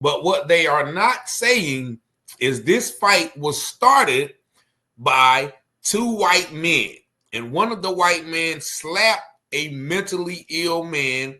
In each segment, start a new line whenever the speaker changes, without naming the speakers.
But what they are not saying is this fight was started by two white men. And one of the white men slapped a mentally ill man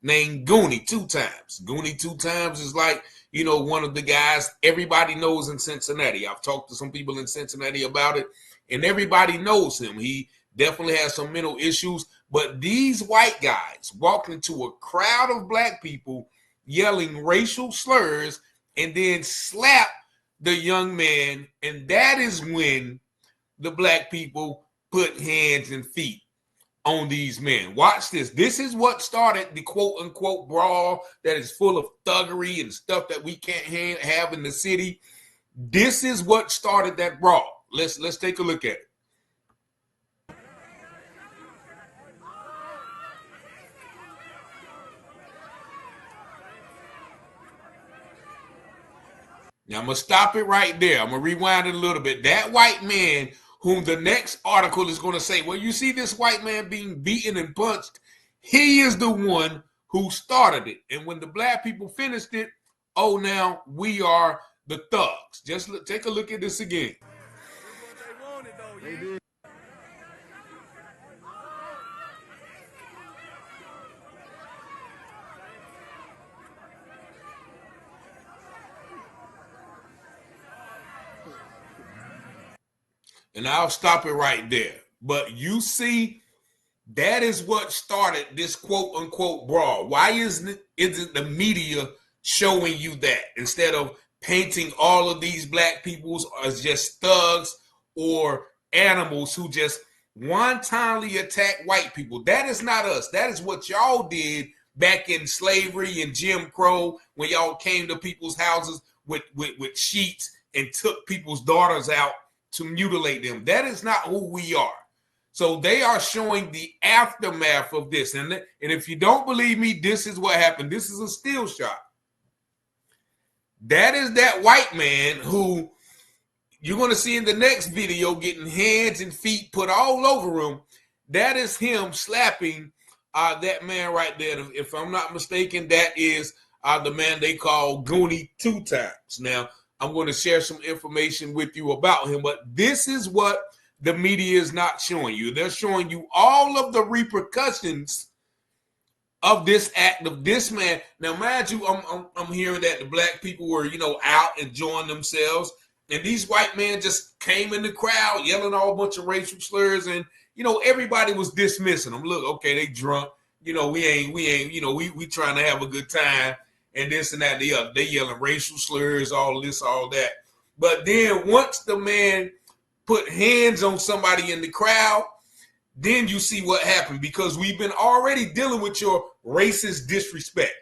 named Goonie 2 times. Goonie 2 times is like, you know, one of the guys everybody knows in Cincinnati. I've talked to some people in Cincinnati about it, and everybody knows him. He definitely has some mental issues. But these white guys walked into a crowd of black people yelling racial slurs and then slapped the young man. And that is when the black people put hands and feet on these men. Watch this. This is what started the quote unquote brawl that is full of thuggery and stuff that we can't have in the city. This is what started that brawl. Let's take a look at it. Now, I'm going to stop it right there. I'm going to rewind it a little bit. That white man, whom the next article is going to say, well, you see this white man being beaten and punched, he is the one who started it. And when the black people finished it, oh, now we are the thugs. Just take a look at this again. And I'll stop it right there. But you see, that is what started this quote unquote brawl. Why isn't the media showing you that instead of painting all of these black people as just thugs or animals who just wantonly attack white people? That is not us. That is what y'all did back in slavery and Jim Crow when y'all came to people's houses with sheets and took people's daughters out to mutilate them. That is not who we are. So they are showing the aftermath of this. And if you don't believe me, this is what happened. This is a still shot. That is that white man who you're going to see in the next video getting hands and feet put all over him. That is him slapping that man right there. If I'm not mistaken, that is the man they call Goonie 2 times. Now, I'm going to share some information with you about him, but this is what the media is not showing you. They're showing you all of the repercussions of this act of this man. Now, mind you, I'm hearing that the black people were, you know, out enjoying themselves, and these white men just came in the crowd yelling all a bunch of racial slurs, and you know everybody was dismissing them. Look, okay, they drunk. You know, we ain't. You know, we trying to have a good time. And this and that, and the other. They yelling racial slurs, all this, all that. But then once the man put hands on somebody in the crowd, then you see what happened, because we've been already dealing with your racist disrespect.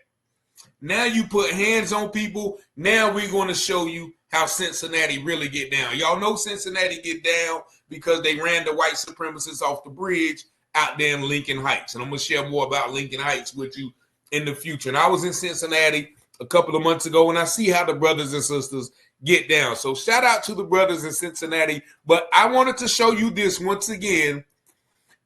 Now you put hands on people. Now we're going to show you how Cincinnati really get down. Y'all know Cincinnati get down because they ran the white supremacists off the bridge out there in Lincoln Heights. And I'm going to share more about Lincoln Heights with you in the future. And I was in Cincinnati a couple of months ago, and I see how the brothers and sisters get down. So shout out to the brothers in Cincinnati. But I wanted to show you this once again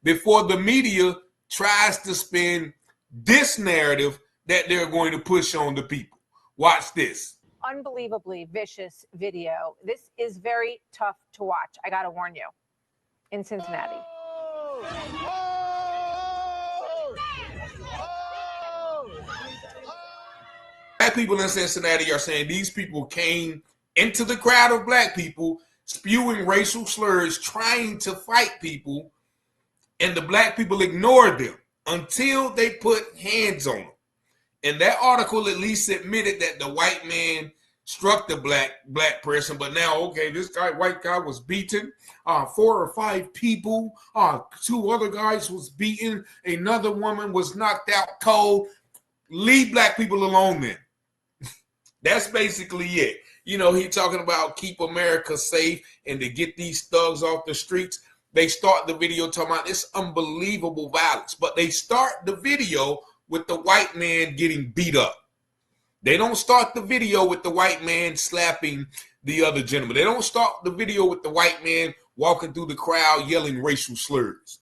before the media tries to spin this narrative that they're going to push on the people. Watch this.
Unbelievably vicious video. This is very tough to watch. I got to warn you. In Cincinnati.
Black people in Cincinnati are saying these people came into the crowd of black people spewing racial slurs, trying to fight people, and the black people ignored them until they put hands on them. And that article at least admitted that the white man struck the black person, but now, okay, this white guy was beaten. 4 or 5 people. 2 other guys was beaten. Another woman was knocked out cold. Leave black people alone then. That's basically it. You know, he talking about keep America safe and to get these thugs off the streets. They start the video talking about this unbelievable violence, but they start the video with the white man getting beat up. They don't start the video with the white man slapping the other gentleman. They don't start the video with the white man walking through the crowd yelling racial slurs.